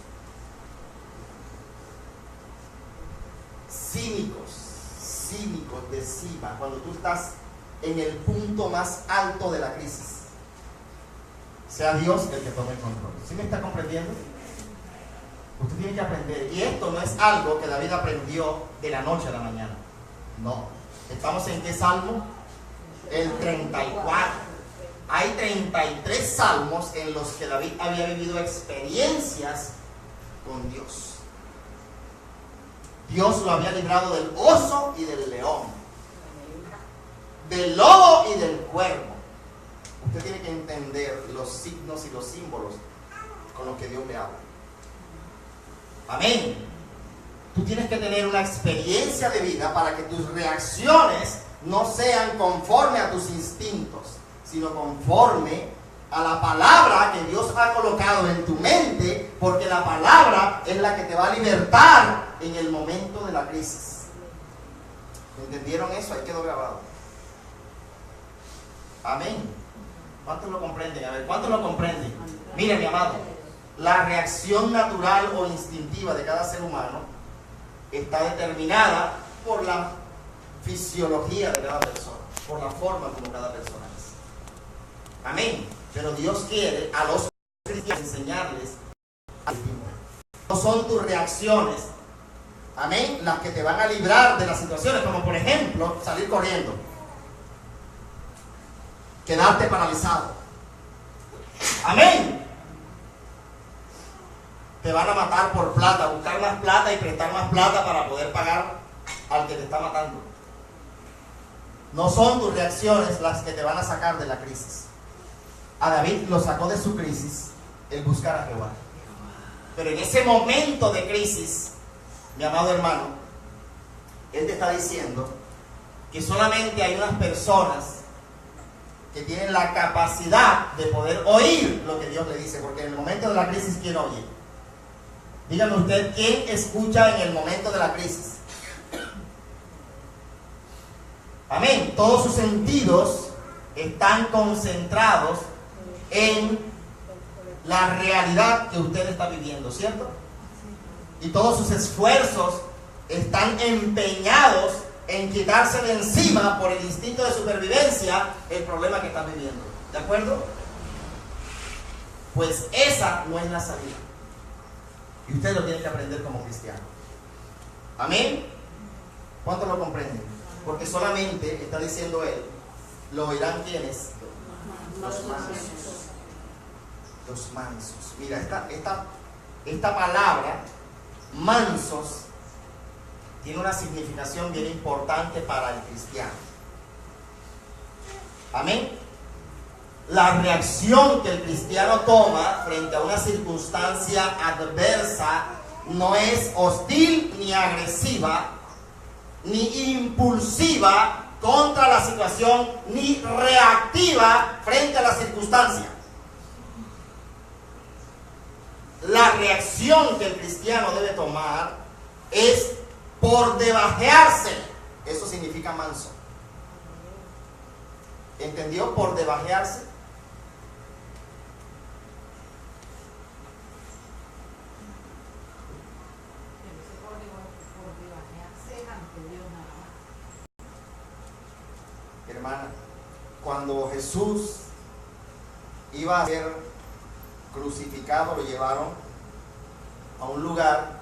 cínicos de cima, cuando tú estás en el punto más alto de la crisis. Sea Dios el que tome el control. ¿Sí me está comprendiendo? Usted tiene que aprender. Y esto no es algo que David aprendió de la noche a la mañana. No. ¿Estamos en qué salmo? El 34. Hay 33 salmos en los que David había vivido experiencias con Dios. Dios lo había librado del oso y del león, del lobo y del cuervo. Usted tiene que entender los signos y los símbolos con los que Dios le habla. Amén. Tú tienes que tener una experiencia de vida para que tus reacciones no sean conforme a tus instintos, sino conforme a la palabra que Dios ha colocado en tu mente, porque la palabra es la que te va a libertar en el momento de la crisis. ¿Entendieron eso? Ahí quedó grabado. Amén. ¿Cuántos lo comprenden? A ver, ¿cuántos lo comprenden? Mire, mi amado, la reacción natural o instintiva de cada ser humano está determinada por la fisiología de cada persona, por la forma como cada persona es. Amén. Pero Dios quiere a los cristianos enseñarles a distinguir. No son tus reacciones, amén, las que te van a librar de las situaciones, como por ejemplo salir corriendo, quedarte paralizado. Amén. Te van a matar por plata, buscar más plata y prestar más plata para poder pagar al que te está matando. No son tus reacciones las que te van a sacar de la crisis. A David lo sacó de su crisis el buscar a Jehová. Pero en ese momento de crisis, mi amado hermano, él te está diciendo que solamente hay unas personas que tienen la capacidad de poder oír lo que Dios le dice, porque en el momento de la crisis, ¿quién oye? Dígame usted, ¿quién escucha en el momento de la crisis? Amén. Todos sus sentidos están concentrados en la realidad que usted está viviendo, ¿cierto? Y todos sus esfuerzos están empeñados en quitarse de encima por el instinto de supervivencia el problema que está viviendo. ¿De acuerdo? Pues esa no es la salida. Y usted lo tiene que aprender como cristiano. Amén. ¿Cuántos lo comprenden? Porque solamente está diciendo él, lo oirán quienes, los mansos. Los mansos. Mira, esta palabra, mansos, tiene una significación bien importante para el cristiano. Amén. La reacción que el cristiano toma frente a una circunstancia adversa no es hostil ni agresiva, ni impulsiva contra la situación, ni reactiva frente a la circunstancia. La reacción que el cristiano debe tomar es por debajearse. Eso significa manso. ¿Entendió? Por debajearse. Hermana, cuando Jesús iba a ser crucificado, lo llevaron a un lugar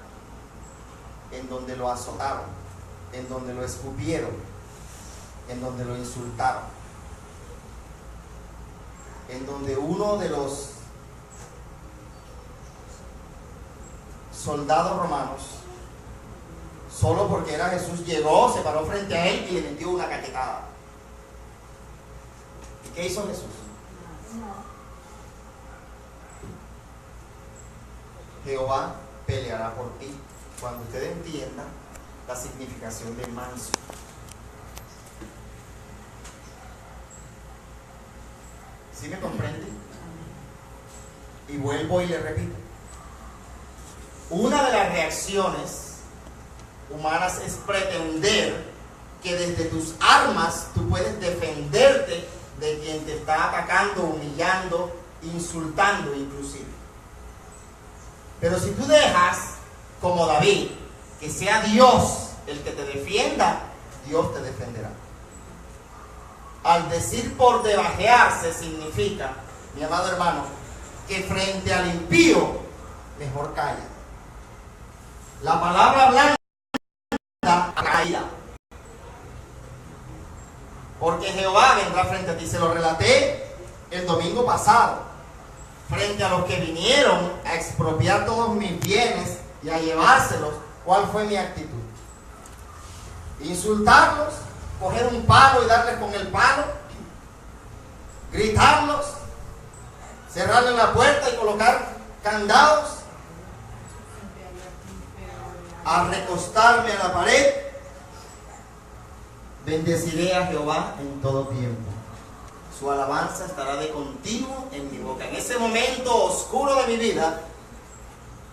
en donde lo azotaron, en donde lo escupieron, en donde lo insultaron, en donde uno de los soldados romanos, solo porque era Jesús, llegó, se paró frente a él y le metió una cachetada. ¿Y qué hizo Jesús? Jehová peleará por ti. Cuando usted entienda la significación de manso. ¿Sí me comprende? Y vuelvo y le repito. Una de las reacciones humanas es pretender que desde tus armas tú puedes defenderte de quien te está atacando, humillando, insultando inclusive. Pero si tú dejas, como David, que sea Dios el que te defienda, Dios te defenderá. Al decir por debajearse significa, mi amado hermano, que frente al impío, mejor calla. La palabra blanda caída. Porque Jehová vendrá frente a ti. Se lo relaté el domingo pasado. Frente a los que vinieron a expropiar todos mis bienes y a llevárselos, ¿cuál fue mi actitud? Insultarlos, coger un palo y darles con el palo, gritarlos, cerrarles la puerta y colocar candados, a recostarme a la pared. Bendeciré a Jehová en todo tiempo. Su alabanza estará de continuo en mi boca. En ese momento oscuro de mi vida,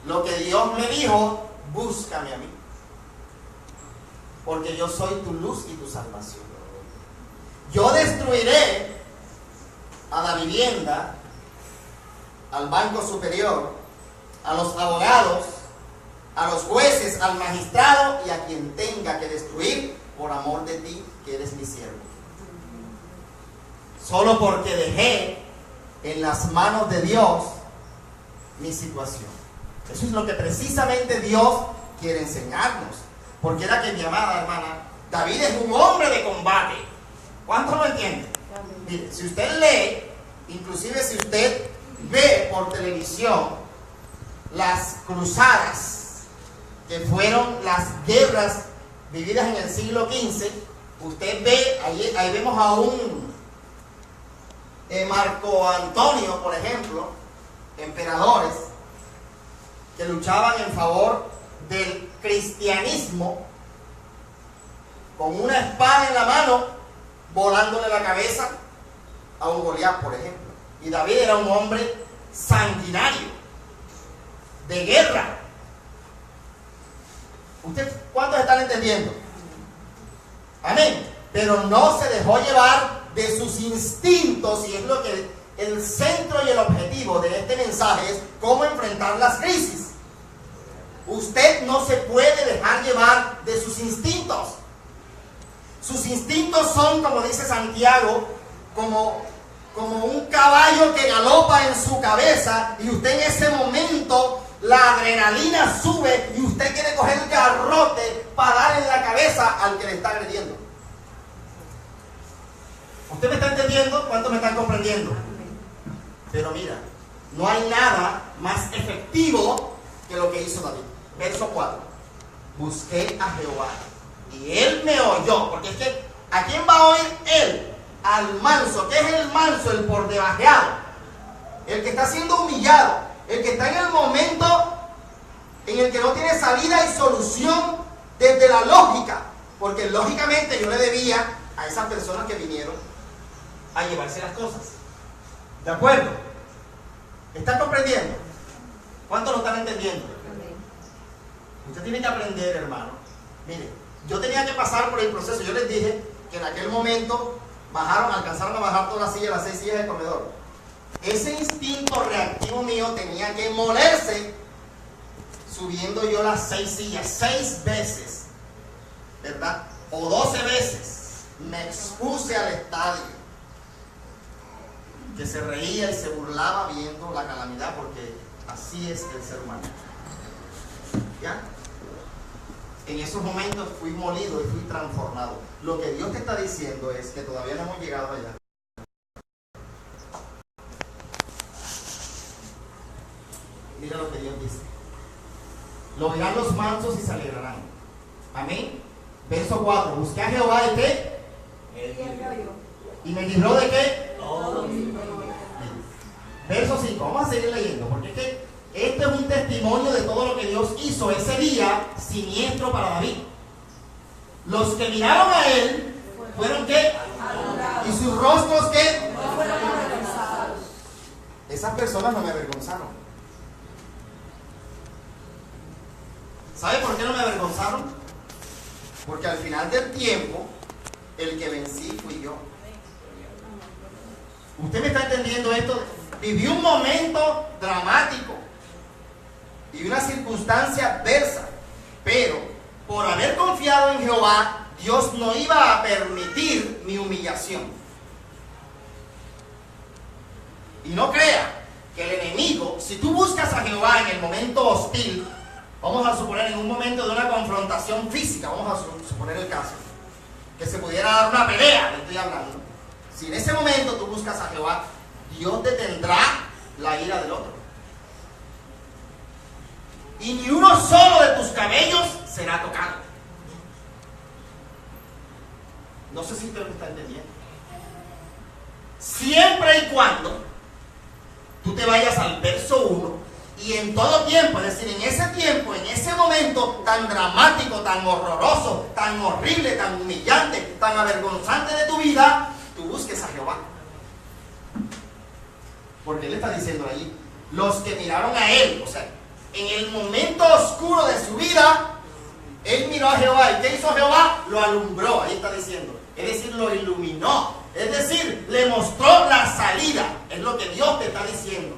lo que Dios me dijo, búscame a mí. Porque yo soy tu luz y tu salvación. Yo destruiré a la vivienda, al banco superior, a los abogados, a los jueces, al magistrado y a quien tenga que destruir por amor de ti, que eres mi siervo. Solo porque dejé en las manos de Dios mi situación. Eso es lo que precisamente Dios quiere enseñarnos. Porque era que, mi amada hermana, David es un hombre de combate. ¿Cuántos lo entienden? Mire, si usted lee, inclusive si usted ve por televisión las cruzadas, que fueron las guerras vividas en el siglo XV, usted ve, ahí vemos a un Marco Antonio, por ejemplo, emperadores que luchaban en favor del cristianismo con una espada en la mano, volándole la cabeza a un Goliat, por ejemplo. Y David era un hombre sanguinario, de guerra. ¿Cuántos están entendiendo? Amén. Pero no se dejó llevar de sus instintos, y es lo que el centro y el objetivo de este mensaje es: cómo enfrentar las crisis. Usted no se puede dejar llevar de sus instintos. Sus instintos son, como dice Santiago, como un caballo que galopa en su cabeza, y usted en ese momento la adrenalina sube y usted quiere coger el garrote para darle en la cabeza al que le está agrediendo. ¿Usted me está entendiendo? ¿Cuántos me están comprendiendo? Pero mira, no hay nada más efectivo que lo que hizo David. Verso 4. Busqué a Jehová y él me oyó. Porque es que, ¿a quién va a oír él? Al manso. ¿Qué es el manso? El por debajeado, el que está siendo humillado, el que está en el momento en el que no tiene salida y solución desde la lógica. Porque lógicamente yo le debía a esas personas que vinieron a llevarse las cosas. ¿De acuerdo? ¿Están comprendiendo? ¿Cuántos lo están entendiendo? Usted tiene que aprender, hermano. Mire, yo tenía que pasar por el proceso. Yo les dije que en aquel momento alcanzaron a bajar todas las 6 sillas del comedor. Ese instinto reactivo mío tenía que molerse subiendo yo las 6 sillas 6 veces, ¿verdad? O 12 veces. Me expuse al estadio, que se reía y se burlaba viendo la calamidad, porque así es el ser humano. ¿Ya? En esos momentos fui molido y fui transformado. Lo que Dios te está diciendo es que todavía no hemos llegado allá. Mira lo que Dios dice: lo verán los mansos y se alegrarán. Amén. Verso 4. Busqué a Jehová, ¿de qué? ¿Y me libró de qué? Verso 5. Vamos a seguir leyendo, porque es que este es un testimonio de todo lo que Dios hizo ese día siniestro para David. Los que miraron a él fueron ¿qué? Y sus rostros ¿qué? No fueron avergonzados. Esas personas no me avergonzaron. ¿Sabe por qué no me avergonzaron? Porque al final del tiempo el que vencí fui yo. ¿Usted me está entendiendo esto? Viví un momento dramático y una circunstancia adversa, pero por haber confiado en Jehová, Dios no iba a permitir mi humillación. Y no crea que el enemigo, si tú buscas a Jehová en el momento hostil, vamos a suponer en un momento de una confrontación física, vamos a suponer el caso, que se pudiera dar una pelea, le estoy hablando. Si en ese momento tú buscas a Jehová, Dios detendrá la ira del otro. Y ni uno solo de tus cabellos será tocado. No sé si usted me está entendiendo. Siempre y cuando tú te vayas al verso 1 y en todo tiempo, es decir, en ese tiempo, en ese momento tan dramático, tan horroroso, tan horrible, tan humillante, tan avergonzante de tu vida, tú busques a Jehová. Porque Él está diciendo allí, los que miraron a Él, o sea, en el momento oscuro de su vida, Él miró a Jehová. ¿Y qué hizo Jehová? Lo alumbró, ahí está diciendo. Es decir, lo iluminó. Es decir, le mostró la salida. Es lo que Dios te está diciendo.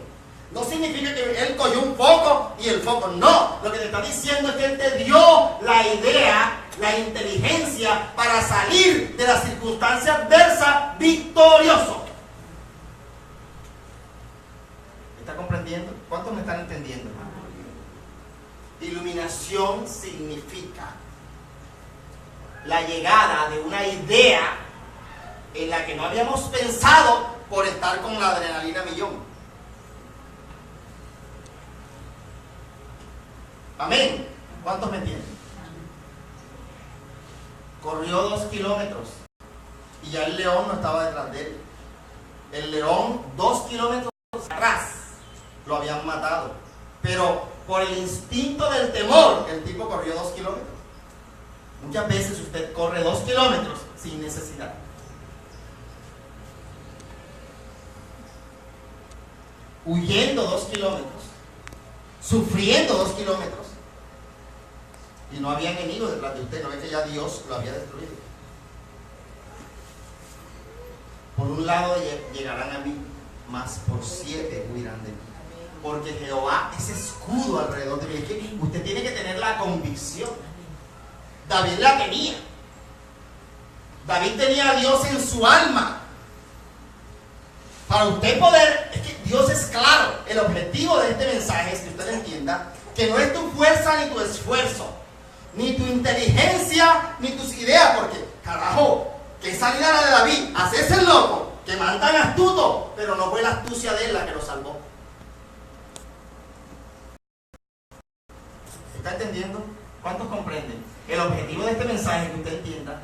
No significa que Él cogió un foco y el foco no. Lo que te está diciendo es que Él te dio la idea, la inteligencia para salir de las circunstancias adversas victorioso. ¿Me está comprendiendo? ¿Cuántos me están entendiendo? Iluminación significa la llegada de una idea en la que no habíamos pensado por estar con la adrenalina millón. Amén. ¿Cuántos me entienden? Corrió 2 kilómetros y ya el león no estaba detrás de él. El león 2 kilómetros atrás lo habían matado, pero por el instinto del temor el tipo corrió 2 kilómetros. Muchas veces usted corre 2 kilómetros sin necesidad. Huyendo 2 kilómetros, sufriendo 2 kilómetros, y no había enemigos detrás de usted. No es que ya Dios lo había destruido. Por un lado llegarán a mí, mas por 7 huirán de mí. Porque Jehová es escudo alrededor de mí. Es que usted tiene que tener la convicción. David la tenía. David tenía a Dios en su alma. Para usted poder, es que Dios es claro. El objetivo de este mensaje es que usted entienda que no es tu fuerza ni tu esfuerzo, ni tu inteligencia, ni tus ideas, porque, carajo, que salida la de David, hacerse el loco, que mandan astuto, pero no fue la astucia de él la que lo salvó. ¿Está entendiendo? ¿Cuántos comprenden? El objetivo de este mensaje, que usted entienda,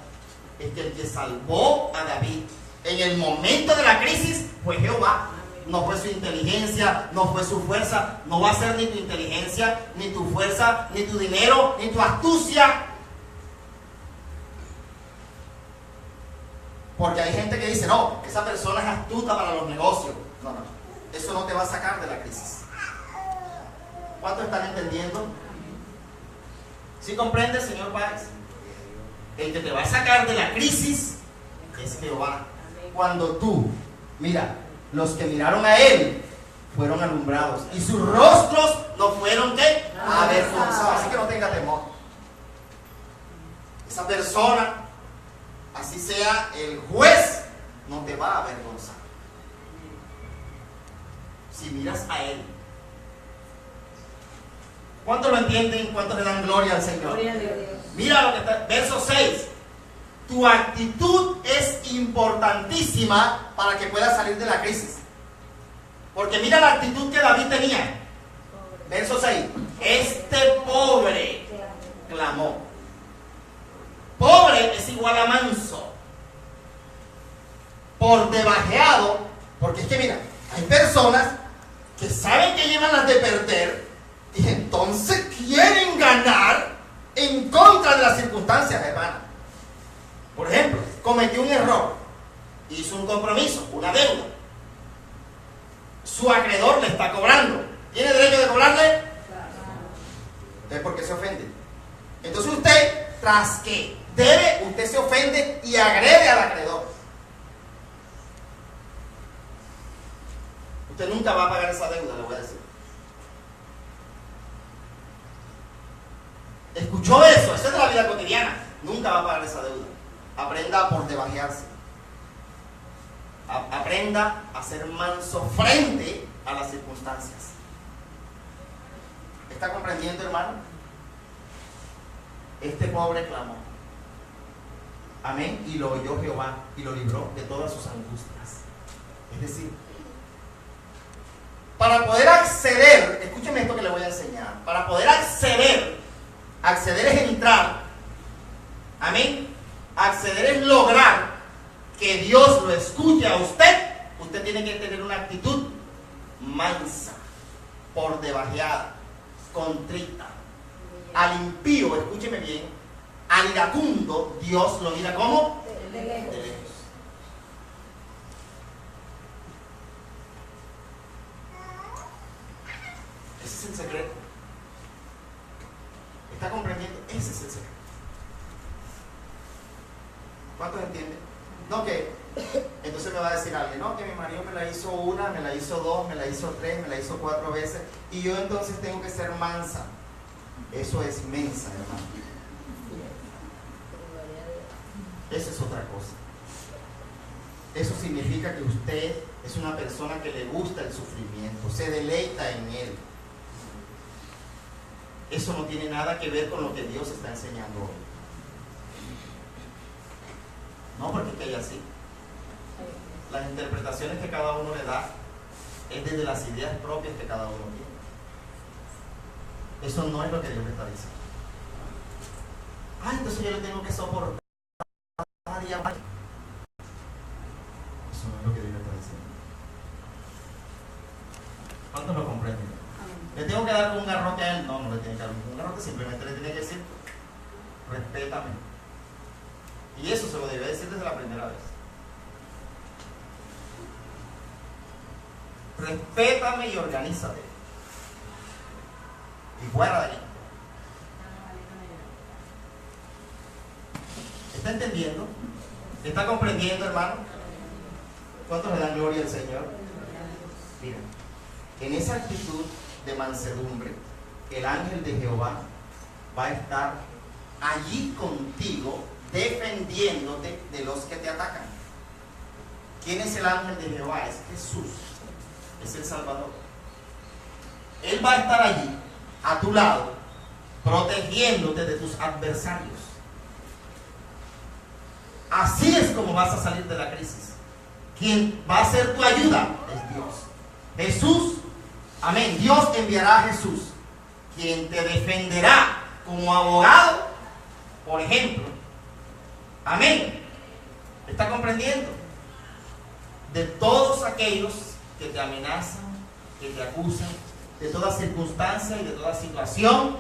es que el que salvó a David en el momento de la crisis fue Jehová. No fue su inteligencia, no fue su fuerza. No va a ser ni tu inteligencia, ni tu fuerza, ni tu dinero, ni tu astucia. Porque hay gente que dice, no, esa persona es astuta para los negocios. No, no, eso no te va a sacar de la crisis. ¿Cuántos están entendiendo? ¿Sí comprende, señor Páez? El que te va a sacar de la crisis es Jehová. Cuando tú, mira, los que miraron a él fueron alumbrados y sus rostros no fueron ¿qué? Avergonzados. Así que no tenga temor. Esa persona, así sea el juez, no te va a avergonzar. Si miras a él. ¿Cuántos lo entienden? ¿Cuántos le dan gloria al Señor? Gloria a Dios. Mira lo que está, verso 6. Tu actitud es importantísima para que puedas salir de la crisis. Porque mira la actitud que David tenía. Verso 6. Este pobre clamó. Pobre es igual a manso. Por debajeado. Porque es que mira, hay personas que saben que llevan las de perder y entonces quieren ganar en contra de las circunstancias, hermano. Por ejemplo, cometió un error, hizo un compromiso, una deuda. Su acreedor le está cobrando. ¿Tiene derecho de cobrarle? ¿Es porque se ofende? Entonces usted, tras que debe, usted se ofende y agrede al acreedor. Usted nunca va a pagar esa deuda, le voy a decir. ¿Escuchó eso? Eso es de la vida cotidiana. Nunca va a pagar esa deuda. Aprenda por debajearse. Aprenda a ser manso frente a las circunstancias. ¿Está comprendiendo, hermano? Este pobre clamó. Amén. Y lo oyó Jehová y lo libró de todas sus angustias. Es decir, para poder acceder, escúcheme esto que le voy a enseñar. Para poder acceder es entrar. Amén. Acceder es lograr que Dios lo escuche a usted. Usted tiene que tener una actitud mansa, por debajeada, contrita. Al impío, escúcheme bien, al iracundo, Dios lo mira como de lejos. Ese es el secreto. ¿Está comprendiendo? Ese es el secreto. ¿Cuántos entienden? No, que la hizo una, me la hizo dos, me la hizo tres, me la hizo 4 veces, y yo entonces tengo que ser mansa. Eso es mensa, hermano. Eso es otra cosa. Eso significa que usted es una persona que le gusta el sufrimiento, se deleita en él. Eso no tiene nada que ver con lo que Dios está enseñando hoy. No porque que haya así. Las interpretaciones que cada uno le da es desde las ideas propias que cada uno tiene. Eso no es lo que Dios le está diciendo. Entonces yo le tengo que soportar día a día. Eso no es lo que Dios le está diciendo. ¿Cuántos lo comprenden? ¿Le tengo que dar un garrote a él? No, no le tiene que dar un garrote, simplemente le tiene que decir, respétame. Y eso se lo debe decir desde la primera vez. Respétame y organízate. Y fuera de ahí. ¿Está entendiendo? ¿Está comprendiendo, hermano? ¿Cuántos le dan gloria al Señor? Mira, en esa actitud de mansedumbre, el ángel de Jehová va a estar allí contigo, defendiéndote de los que te atacan. ¿Quién es el ángel de Jehová? Es Jesús, es el Salvador. Él va a estar allí, a tu lado, protegiéndote de tus adversarios. Así es como vas a salir de la crisis. Quien va a ser tu ayuda es Dios. Jesús, amén. Dios enviará a Jesús, quien te defenderá como abogado, por ejemplo. Amén. ¿Está comprendiendo? De todos aquellos que te amenazan, que te acusan, de toda circunstancia y de toda situación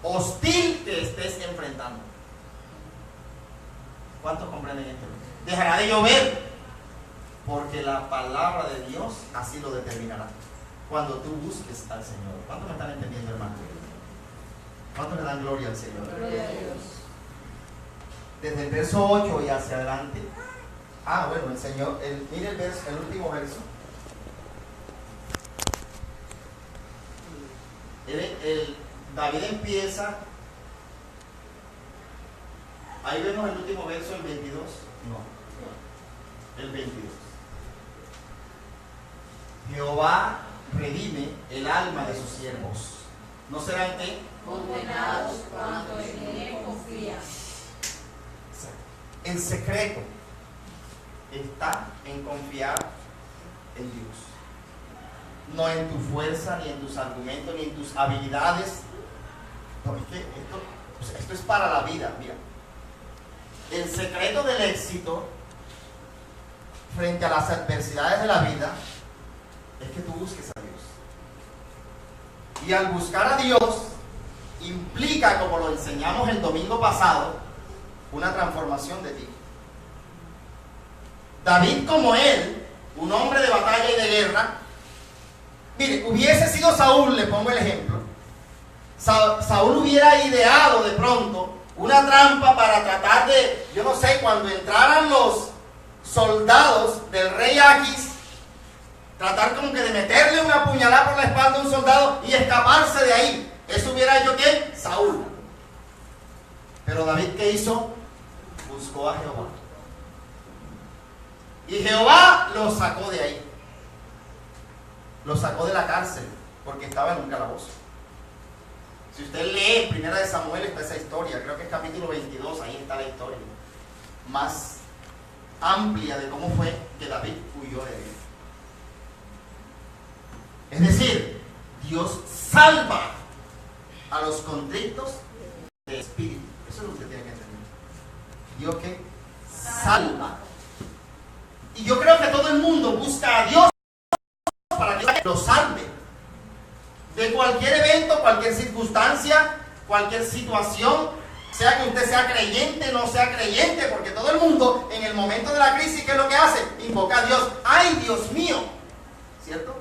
hostil que estés enfrentando. ¿Cuántos comprenden esto? Dejará de llover, porque la palabra de Dios así lo determinará. Cuando tú busques al Señor. ¿Cuántos me están entendiendo, hermano? ¿Cuántos le dan gloria al Señor? Gloria a Dios. Desde el verso 8 y hacia adelante. Bueno, el Señor, mire el último verso. David empieza. Ahí vemos el último verso, el 22. No, el 22. Jehová redime el alma de sus siervos. ¿No serán qué? Condenados cuando en él confían. El secreto está en confiar en Dios. No en tu fuerza, ni en tus argumentos, ni en tus habilidades. No, es que esto es para la vida, mira. El secreto del éxito frente a las adversidades de la vida es que tú busques a Dios. Y al buscar a Dios implica, como lo enseñamos el domingo pasado, una transformación de ti. David, como él, un hombre de batalla y de guerra, mire, hubiese sido Saúl, le pongo el ejemplo. Saúl hubiera ideado de pronto una trampa para tratar de, yo no sé, cuando entraran los soldados del rey Aquis, tratar como que de meterle una puñalada por la espalda a un soldado y escaparse de ahí. Eso hubiera hecho ¿quién? Saúl. Pero David, ¿qué hizo? Buscó a Jehová. Y Jehová lo sacó de ahí. Lo sacó de la cárcel, porque estaba en un calabozo. Si usted lee en 1 Samuel está esa historia, creo que es capítulo 22, ahí está la historia más amplia de cómo fue que David huyó de él. Es decir, Dios salva a los contritos de espíritu. Eso es lo que usted tiene que entender. Dios que salva. Y yo creo que todo el mundo busca a Dios para que lo salve de cualquier evento, cualquier circunstancia, cualquier situación, sea que usted sea creyente, no sea creyente, porque todo el mundo en el momento de la crisis, ¿qué es lo que hace? Invoca a Dios. ¡Ay, Dios mío! ¿Cierto?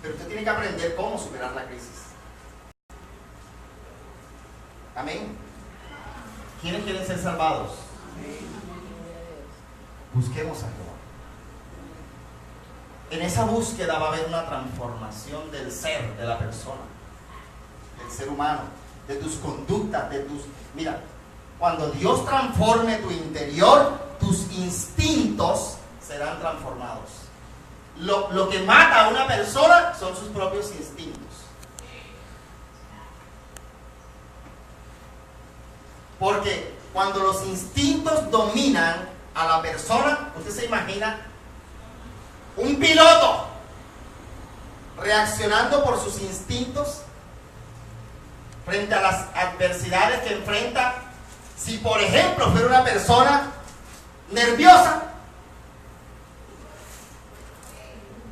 Pero usted tiene que aprender cómo superar la crisis. Amén. ¿Quiénes quieren ser salvados? Busquemos a Jehová. En esa búsqueda va a haber una transformación del ser, de la persona, del ser humano, de tus conductas, de tus... Mira, cuando Dios transforme tu interior, tus instintos serán transformados. Lo que mata a una persona son sus propios instintos. Porque cuando los instintos dominan a la persona, usted se imagina un piloto reaccionando por sus instintos frente a las adversidades que enfrenta. Si por ejemplo fuera una persona nerviosa,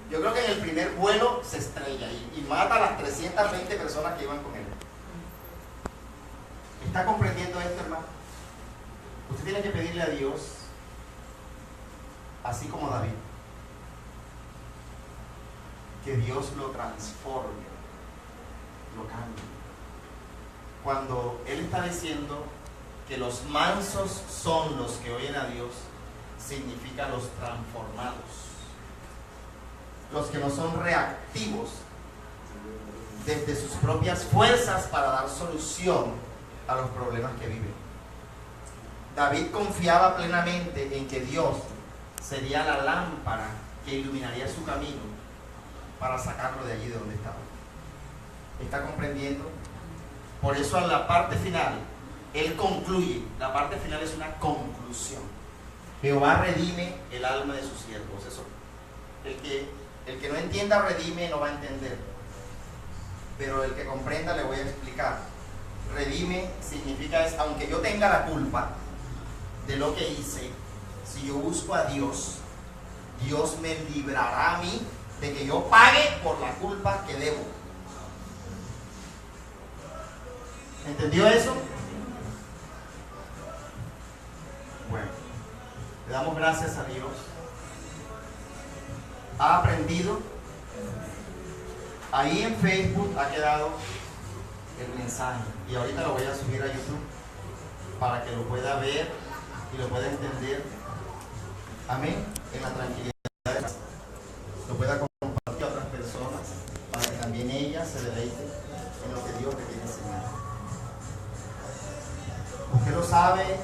yo creo que en el primer vuelo se estrella y mata a las 320 personas que iban con él. ¿Está comprendiendo esto, hermano? Usted tiene que pedirle a Dios, así como David, que Dios lo transforme, lo cambie. Cuando Él está diciendo que los mansos son los que oyen a Dios, significa los transformados, los que no son reactivos desde sus propias fuerzas para dar solución a los problemas que viven. David confiaba plenamente en que Dios sería la lámpara que iluminaría su camino para sacarlo de allí de donde estaba. ¿Está comprendiendo? Por eso en la parte final, Él concluye. La parte final es una conclusión. Jehová redime el alma de sus siervos. Eso, el que no entienda redime no va a entender. Pero el que comprenda le voy a explicar. Redime significa es, aunque yo tenga la culpa de lo que hice, si yo busco a Dios, Dios me librará a mí de que yo pague por la culpa que debo. ¿Entendió eso? Bueno, le damos gracias a Dios. ¿Ha aprendido? Ahí en Facebook ha quedado el mensaje y ahorita lo voy a subir a YouTube para que lo pueda ver y lo pueda entender. Amén. En la tranquilidad de casa. Lo pueda compartir a otras personas para que también ellas se deleiten en lo que Dios le quiere enseñar. Usted lo sabe.